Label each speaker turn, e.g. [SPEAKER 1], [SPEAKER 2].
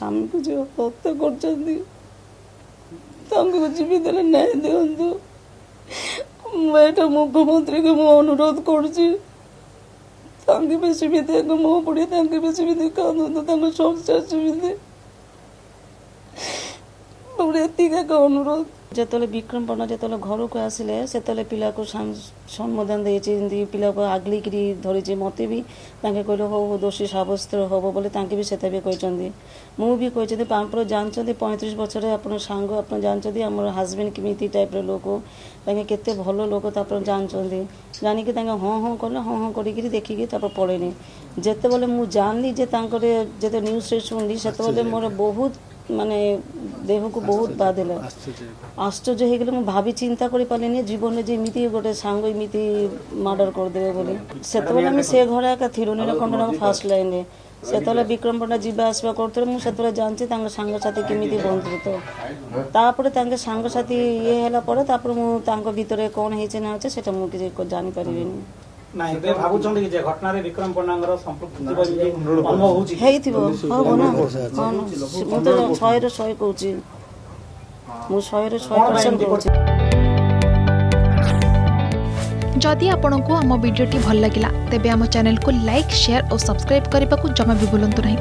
[SPEAKER 1] स्वामी को जो हत्या कर जीवित न्याय दिंतु मैं मुख्यमंत्री को मु अनुरोध करुँगी सेमती मो पड़े सेमती कांदू संसार सेमती अनुरोध जो विक्रम पण्डा जो घर को आसिले से पिला को सम्बोधन दे पिला को आगली धरी मत भी कहले हो दोषी साब्यस्त हम बोले भी सेटा भी कहते मुझे कहते आप जानते 35 वर्ष आप सांग आप जानते आम हजबैंड किमी टाइप लोक केते भल लोक जानते जानिक हाँ हाँ कले हाँ हाँ कर देखिकी पड़ेनि जिते बोले मुझे जानली जो न्यूज से शुणली से मोर बहुत माने देह को बहुत बाधिला आश्चर्य हो गले मुझे भाभी चिंता कर पारे जीवन में जमी गोटे सांग इमिति मर्डर करदे बोली से घर एका थिलु नीलकंठन फास्ट लाइन से विक्रम पण्डा जीवा आसवा करते मुझे जानची सांगसाथी केमी बंधुत्व सांगसाथी ये है मुझे भितर कौन होचे ना होचे सेटा मुझे जानी पारिबेनी विक्रम पण्डा
[SPEAKER 2] जदि आपंक आम भिडी भल लगा तेब आम चैनल को लाइक शेयर और सब्सक्राइब करने को जमा भी भूलु नहीं।